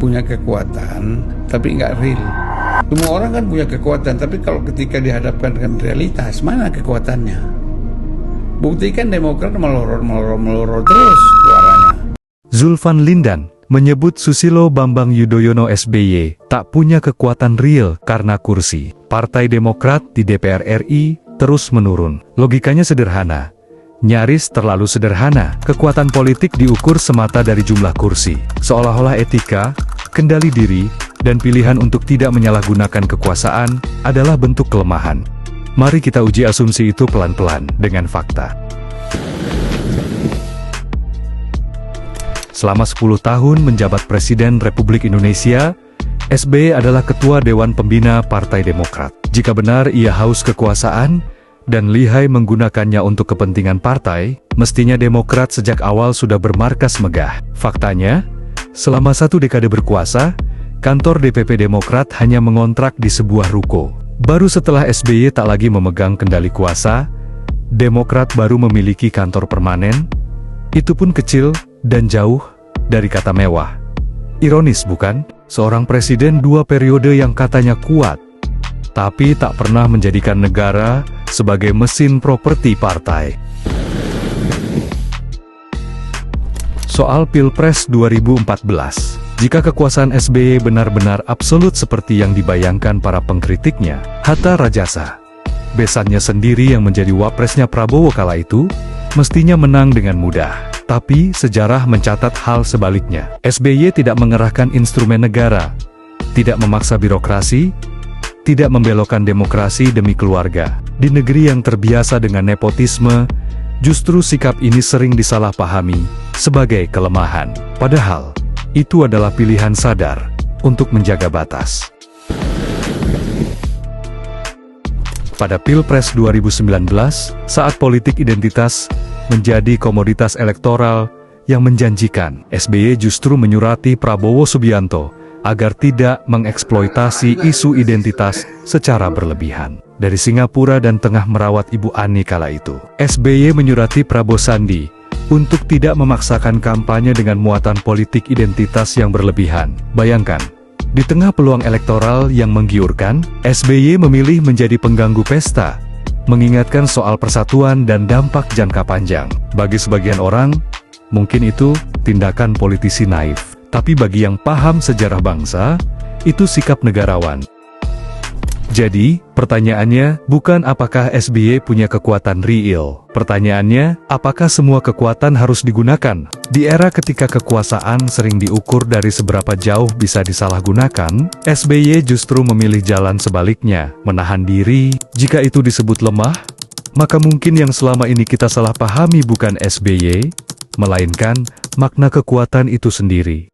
punya kekuatan, tapi nggak real. Semua orang kan punya kekuatan, tapi kalau ketika dihadapkan dengan realitas, mana kekuatannya? Buktikan Demokrat melorot terus suaranya. Zulfan Lindan menyebut Susilo Bambang Yudhoyono SBY tak punya kekuatan real karena kursi Partai Demokrat di DPR RI terus menurun. Logikanya sederhana, nyaris terlalu sederhana. Kekuatan politik diukur semata dari jumlah kursi, seolah-olah etika, kendali diri, dan pilihan untuk tidak menyalahgunakan kekuasaan adalah bentuk kelemahan. Mari kita uji asumsi itu pelan-pelan dengan fakta. Selama 10 tahun menjabat Presiden Republik Indonesia, SBY adalah Ketua Dewan Pembina Partai Demokrat. Jika benar ia haus kekuasaan dan lihai menggunakannya untuk kepentingan partai, mestinya Demokrat sejak awal sudah bermarkas megah. Faktanya, selama 1 dekade berkuasa, kantor DPP Demokrat hanya mengontrak di sebuah ruko. Baru setelah SBY tak lagi memegang kendali kuasa, Demokrat baru memiliki kantor permanen, itu pun kecil dan jauh dari kata mewah. Ironis bukan? Seorang presiden 2 periode yang katanya kuat, tapi tak pernah menjadikan negara sebagai mesin properti partai. Soal Pilpres 2014, jika kekuasaan SBY benar-benar absolut seperti yang dibayangkan para pengkritiknya, Hatta Rajasa, besannya sendiri yang menjadi wapresnya Prabowo kala itu, mestinya menang dengan mudah. Tapi sejarah mencatat hal sebaliknya. SBY tidak mengerahkan instrumen negara, tidak memaksa birokrasi, tidak membelokkan demokrasi demi keluarga. Di negeri yang terbiasa dengan nepotisme, justru sikap ini sering disalahpahami sebagai kelemahan. Padahal, itu adalah pilihan sadar untuk menjaga batas. Pada Pilpres 2019, saat politik identitas menjadi komoditas elektoral yang menjanjikan, SBY justru menyurati Prabowo Subianto agar tidak mengeksploitasi isu identitas secara berlebihan. Dari Singapura dan tengah merawat Ibu Ani kala itu, SBY menyurati Prabowo Sandi untuk tidak memaksakan kampanye dengan muatan politik identitas yang berlebihan. Bayangkan, di tengah peluang elektoral yang menggiurkan, SBY memilih menjadi pengganggu pesta, mengingatkan soal persatuan dan dampak jangka panjang. Bagi sebagian orang, mungkin itu tindakan politisi naif. Tapi bagi yang paham sejarah bangsa, itu sikap negarawan. Jadi, pertanyaannya bukan apakah SBY punya kekuatan real. Pertanyaannya, apakah semua kekuatan harus digunakan? Di era ketika kekuasaan sering diukur dari seberapa jauh bisa disalahgunakan, SBY justru memilih jalan sebaliknya, menahan diri. Jika itu disebut lemah, maka mungkin yang selama ini kita salah pahami bukan SBY, melainkan makna kekuatan itu sendiri.